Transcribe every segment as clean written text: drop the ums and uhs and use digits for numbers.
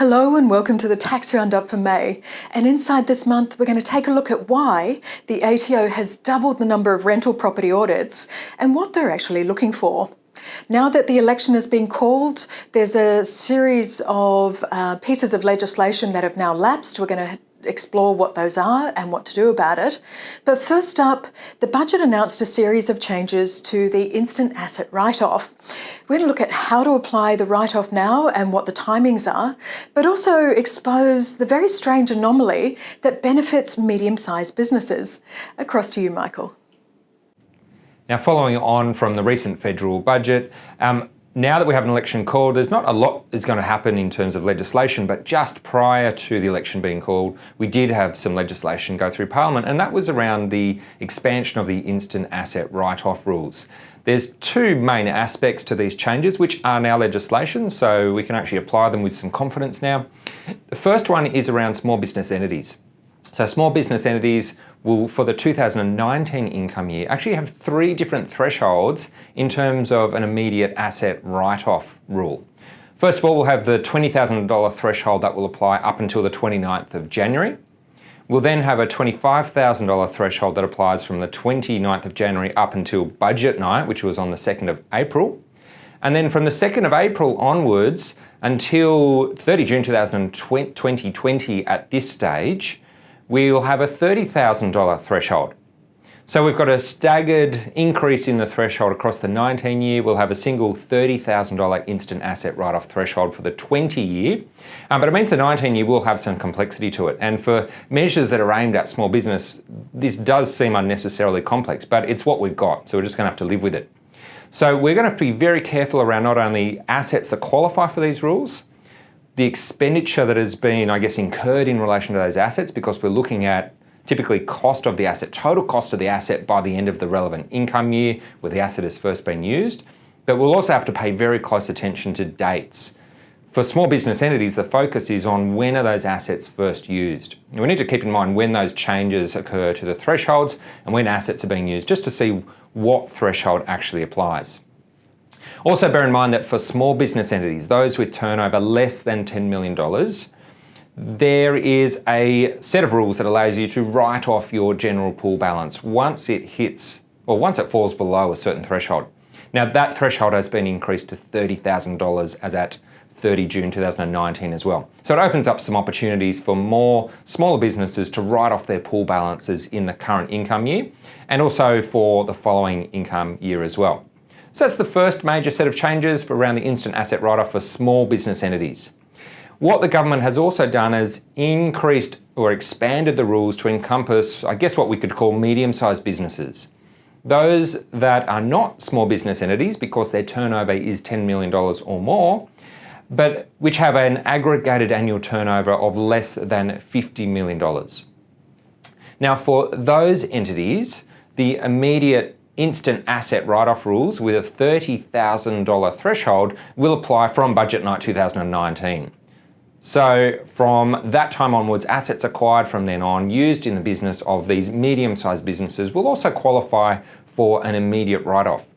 Hello and welcome to the Tax Roundup for May. And inside this month, we're going to take a look at why the ATO has doubled the number of rental property audits and what they're actually looking for. Now that the election has been called, there's a series of pieces of legislation that have now lapsed. We're going to explore what those are and what to do about it. But first up, the budget announced a series of changes to the instant asset write-off. We're going to look at how to apply the write-off now and what the timings are, but also expose the very strange anomaly that benefits medium-sized businesses. Across to you, Michael. Now, following on from the recent federal budget, now that we have an election called, there's not a lot is going to happen in terms of legislation, but just prior to the election being called, we did have some legislation go through Parliament, and that was around the expansion of the instant asset write-off rules. There's two main aspects to these changes, which are now legislation, so we can actually apply them with some confidence now. The first one is around small business entities. So small business entities will, for the 2019 income year, actually have three different thresholds in terms of an immediate asset write-off rule. First of all, we'll have the $20,000 threshold that will apply up until the 29th of January. We'll then have a $25,000 threshold that applies from the 29th of January up until budget night, which was on the 2nd of April. And then from the 2nd of April onwards until 30 June 2020 at this stage, we will have a $30,000 threshold. So we've got a staggered increase in the threshold across the 19 year. We'll have a single $30,000 instant asset write-off threshold for the 20 year. But it means the 19 year will have some complexity to it. And for measures that are aimed at small business, this does seem unnecessarily complex, but it's what we've got. So we're just going to have to live with it. So we're going to have to be very careful around not only assets that qualify for these rules, the expenditure that has been, incurred in relation to those assets, because we're looking at typically cost of the asset, total cost of the asset by the end of the relevant income year where the asset has first been used. But we'll also have to pay very close attention to dates. For small business entities, the focus is on when are those assets first used. And we need to keep in mind when those changes occur to the thresholds and when assets are being used, just to see what threshold actually applies. Also bear in mind that for small business entities, those with turnover less than $10 million, there is a set of rules that allows you to write off your general pool balance once it falls below a certain threshold. Now that threshold has been increased to $30,000 as at 30 June 2019 as well. So it opens up some opportunities for more smaller businesses to write off their pool balances in the current income year and also for the following income year as well. So that's the first major set of changes around the instant asset write-off for small business entities. What the government has also done is increased or expanded the rules to encompass, what we could call medium-sized businesses. Those that are not small business entities because their turnover is $10 million or more, but which have an aggregated annual turnover of less than $50 million. Now for those entities, the immediate instant asset write-off rules with a $30,000 threshold will apply from budget night 2019. So from that time onwards, assets acquired from then on used in the business of these medium-sized businesses will also qualify for an immediate write-off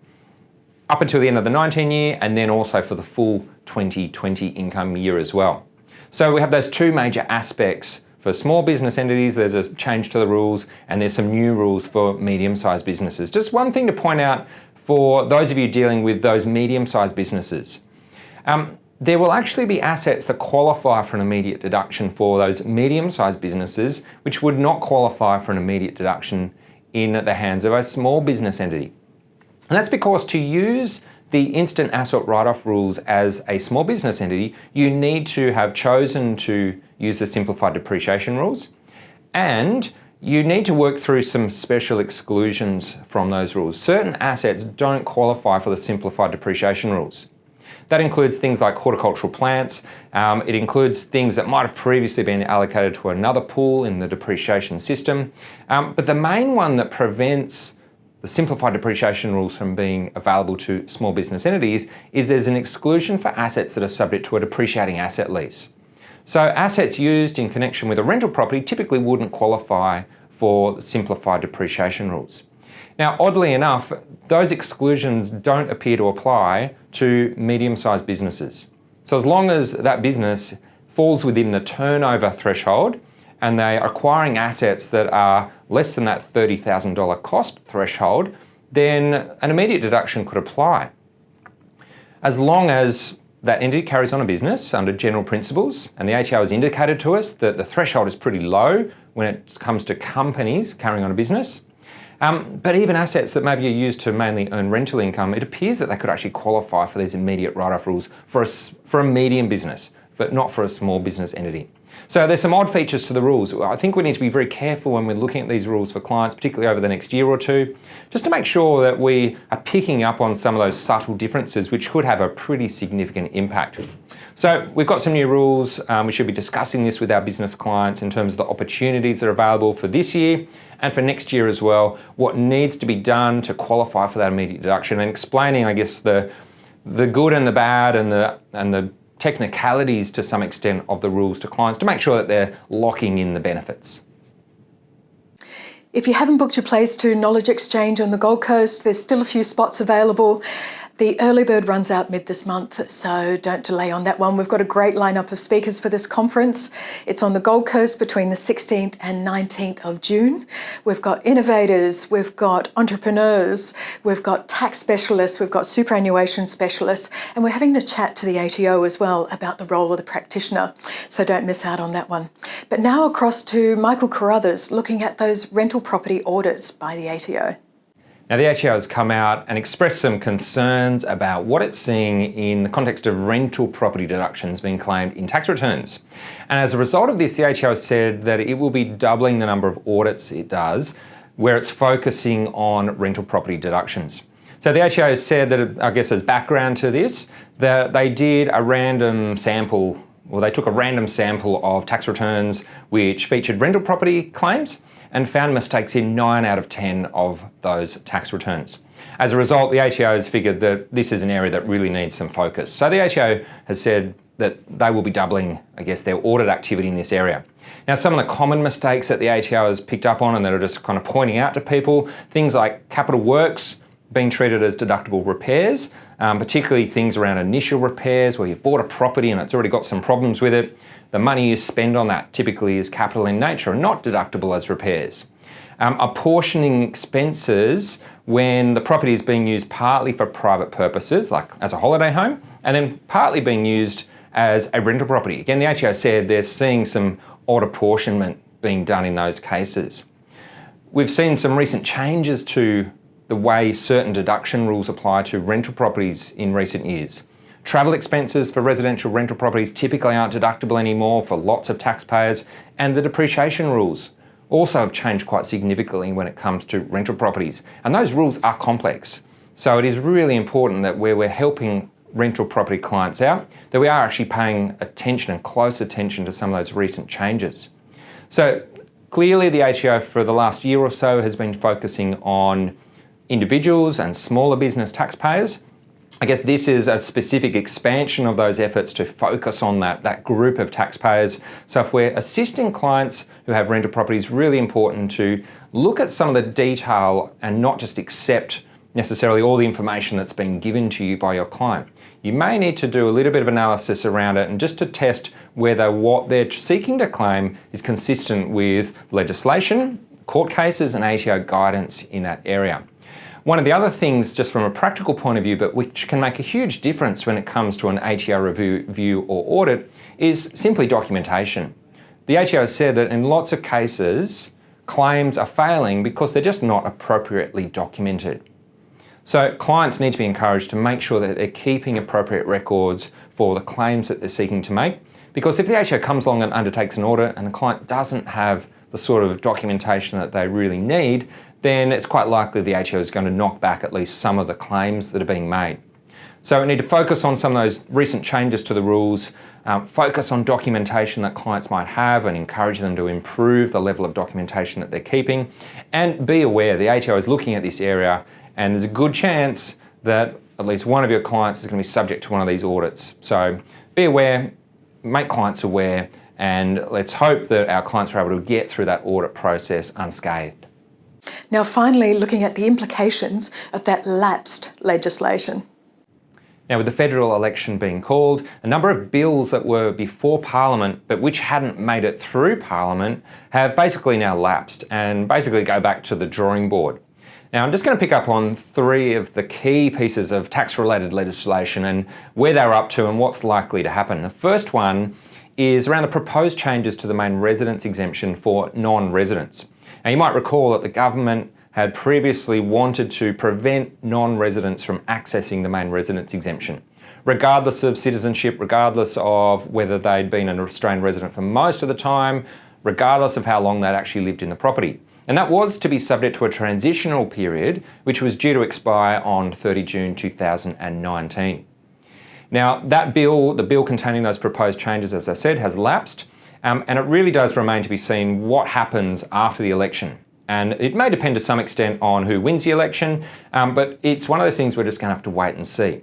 up until the end of the 19 year and then also for the full 2020 income year as well. So we have those two major aspects. For small business entities, there's a change to the rules and there's some new rules for medium-sized businesses. Just one thing to point out for those of you dealing with those medium-sized businesses. There will actually be assets that qualify for an immediate deduction for those medium-sized businesses, which would not qualify for an immediate deduction in the hands of a small business entity. And that's because to use the instant asset write-off rules as a small business entity, you need to have chosen to use the simplified depreciation rules, and you need to work through some special exclusions from those rules. Certain assets don't qualify for the simplified depreciation rules. That includes things like horticultural plants. It includes things that might have previously been allocated to another pool in the depreciation system. But the main one that prevents the simplified depreciation rules from being available to small business entities is there's an exclusion for assets that are subject to a depreciating asset lease. So assets used in connection with a rental property typically wouldn't qualify for simplified depreciation rules. Now, oddly enough, those exclusions don't appear to apply to medium-sized businesses. So as long as that business falls within the turnover threshold and they are acquiring assets that are less than that $30,000 cost threshold, then an immediate deduction could apply. As long as that entity carries on a business under general principles, and the ATO has indicated to us that the threshold is pretty low when it comes to companies carrying on a business. But even assets that maybe are used to mainly earn rental income, it appears that they could actually qualify for these immediate write-off rules for a medium business, but not for a small business entity. So there's some odd features to the rules. I think we need to be very careful when we're looking at these rules for clients, particularly over the next year or two, just to make sure that we are picking up on some of those subtle differences which could have a pretty significant impact. So we've got some new rules. We should be discussing this with our business clients in terms of the opportunities that are available for this year and for next year as well, what needs to be done to qualify for that immediate deduction, and explaining, I guess, the good and the bad and the technicalities to some extent of the rules to clients to make sure that they're locking in the benefits. If you haven't booked your place to Knowledge Exchange on the Gold Coast, there's still a few spots available. The early bird runs out mid this month, so don't delay on that one. We've got a great lineup of speakers for this conference. It's on the Gold Coast between the 16th and 19th of June. We've got innovators, we've got entrepreneurs, we've got tax specialists, we've got superannuation specialists, and we're having a chat to the ATO as well about the role of the practitioner. So don't miss out on that one. But now across to Michael Carruthers, looking at those rental property orders by the ATO. Now, the ATO has come out and expressed some concerns about what it's seeing in the context of rental property deductions being claimed in tax returns. And as a result of this, the ATO has said that it will be doubling the number of audits it does where it's focusing on rental property deductions. So the ATO said that, I guess as background to this, that they did a random sample, or they took a random sample of tax returns which featured rental property claims and found mistakes in 9 out of 10 of those tax returns. As a result, the ATO has figured that this is an area that really needs some focus. So the ATO has said that they will be doubling, I guess, their audit activity in this area. Now, some of the common mistakes that the ATO has picked up on and that are just kind of pointing out to people, things like capital works being treated as deductible repairs, particularly things around initial repairs where you've bought a property and it's already got some problems with it. The money you spend on that typically is capital in nature and not deductible as repairs. Apportioning expenses when the property is being used partly for private purposes, like as a holiday home, and then partly being used as a rental property. Again, the ATO said they're seeing some odd apportionment being done in those cases. We've seen some recent changes to the way certain deduction rules apply to rental properties in recent years. Travel expenses for residential rental properties typically aren't deductible anymore for lots of taxpayers, and the depreciation rules also have changed quite significantly when it comes to rental properties. And those rules are complex. So it is really important that where we're helping rental property clients out, that we are actually paying attention and close attention to some of those recent changes. So clearly the ATO for the last year or so has been focusing on individuals and smaller business taxpayers. I guess this is a specific expansion of those efforts to focus on that group of taxpayers. So if we're assisting clients who have rental properties, really important to look at some of the detail and not just accept necessarily all the information that's been given to you by your client. You may need to do a little bit of analysis around it and just to test whether what they're seeking to claim is consistent with legislation, court cases and ATO guidance in that area. One of the other things, just from a practical point of view, but which can make a huge difference when it comes to an ATO review or audit, is simply documentation. The ATO has said that in lots of cases, claims are failing because they're just not appropriately documented. So clients need to be encouraged to make sure that they're keeping appropriate records for the claims that they're seeking to make, because if the ATO comes along and undertakes an audit and the client doesn't have the sort of documentation that they really need, then it's quite likely the ATO is going to knock back at least some of the claims that are being made. So we need to focus on some of those recent changes to the rules, focus on documentation that clients might have and encourage them to improve the level of documentation that they're keeping, and be aware the ATO is looking at this area and there's a good chance that at least one of your clients is going to be subject to one of these audits. So be aware, make clients aware, and let's hope that our clients are able to get through that audit process unscathed. Now finally, looking at the implications of that lapsed legislation. Now, with the federal election being called, a number of bills that were before Parliament but which hadn't made it through Parliament have basically now lapsed and basically go back to the drawing board. Now, I'm just going to pick up on three of the key pieces of tax-related legislation and where they're up to and what's likely to happen. The first one is around the proposed changes to the main residence exemption for non-residents. Now, you might recall that the government had previously wanted to prevent non-residents from accessing the main residence exemption, regardless of citizenship, regardless of whether they'd been an Australian resident for most of the time, regardless of how long they'd actually lived in the property. And that was to be subject to a transitional period, which was due to expire on 30 June 2019. Now, that bill, the bill containing those proposed changes, as I said, has lapsed, and it really does remain to be seen what happens after the election. And it may depend to some extent on who wins the election, but it's one of those things we're just going to have to wait and see.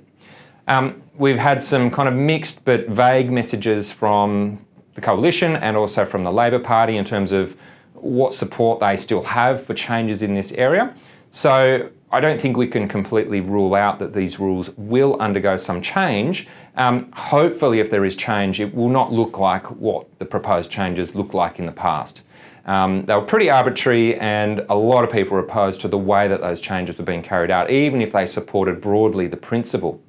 We've had some kind of mixed but vague messages from the Coalition and also from the Labor Party in terms of what support they still have for changes in this area. So I don't think we can completely rule out that these rules will undergo some change. Hopefully, if there is change, it will not look like what the proposed changes looked like in the past. They were pretty arbitrary and a lot of people were opposed to the way that those changes were being carried out, even if they supported broadly the principle.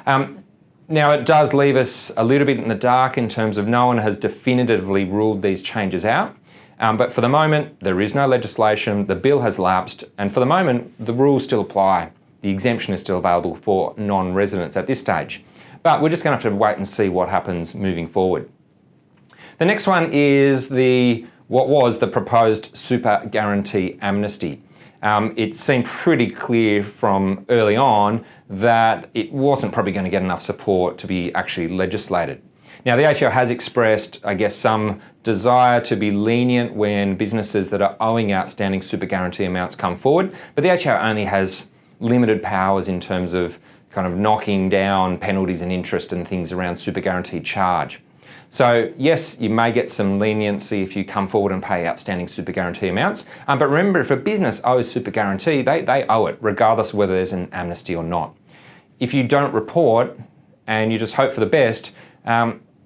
Now, it does leave us a little bit in the dark in terms of no one has definitively ruled these changes out. But for the moment, there is no legislation, the bill has lapsed, and for the moment, the rules still apply. The exemption is still available for non-residents at this stage. But we're just going to have to wait and see what happens moving forward. The next one is what was the proposed super guarantee amnesty. It seemed pretty clear from early on that it wasn't probably going to get enough support to be actually legislated. Now, the ATO has expressed, I guess, some desire to be lenient when businesses that are owing outstanding super guarantee amounts come forward, but the ATO only has limited powers in terms of kind of knocking down penalties and interest and things around super guarantee charge. So yes, you may get some leniency if you come forward and pay outstanding super guarantee amounts, but remember, if a business owes super guarantee, they owe it regardless of whether there's an amnesty or not. If you don't report and you just hope for the best,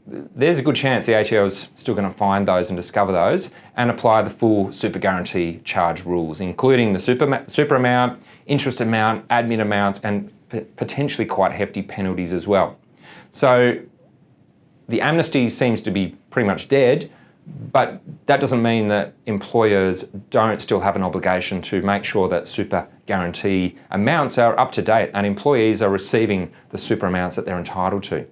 there's a good chance the ATO is still going to find those and discover those and apply the full super guarantee charge rules, including the super amount, interest amount, admin amounts, and potentially quite hefty penalties as well. So the amnesty seems to be pretty much dead, but that doesn't mean that employers don't still have an obligation to make sure that super guarantee amounts are up to date and employees are receiving the super amounts that they're entitled to.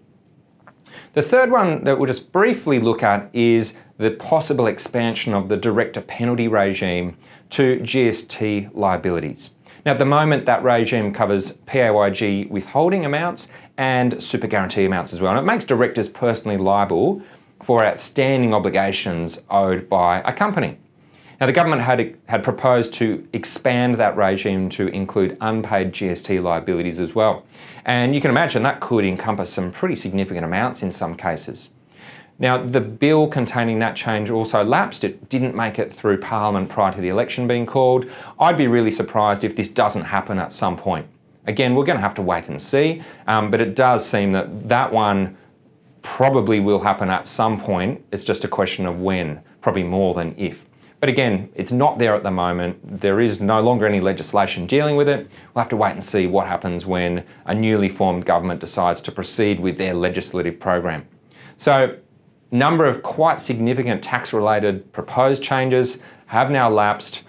The third one that we'll just briefly look at is the possible expansion of the director penalty regime to GST liabilities. Now, at the moment, that regime covers PAYG withholding amounts and super guarantee amounts as well, and it makes directors personally liable for outstanding obligations owed by a company. Now, the government had proposed to expand that regime to include unpaid GST liabilities as well. And you can imagine that could encompass some pretty significant amounts in some cases. Now, the bill containing that change also lapsed. It didn't make it through Parliament prior to the election being called. I'd be really surprised if this doesn't happen at some point. Again, we're going to have to wait and see, but it does seem that that one probably will happen at some point. It's just a question of when, probably more than if. But again, it's not there at the moment. There is no longer any legislation dealing with it. We'll have to wait and see what happens when a newly formed government decides to proceed with their legislative program. So, a number of quite significant tax-related proposed changes have now lapsed.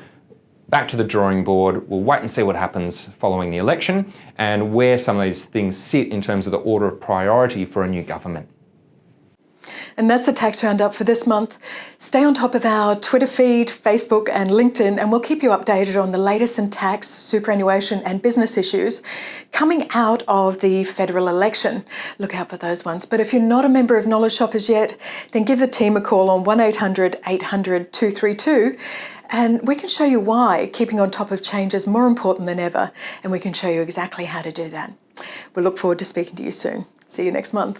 Back to the drawing board. We'll wait and see what happens following the election and where some of these things sit in terms of the order of priority for a new government. And that's the Tax Roundup for this month. Stay on top of our Twitter feed, Facebook and LinkedIn, and we'll keep you updated on the latest in tax, superannuation and business issues coming out of the federal election. Look out for those ones. But if you're not a member of Knowledge Shoppers yet, then give the team a call on 1800 800 232 and we can show you why keeping on top of change is more important than ever, and we can show you exactly how to do that. We look forward to speaking to you soon. See you next month.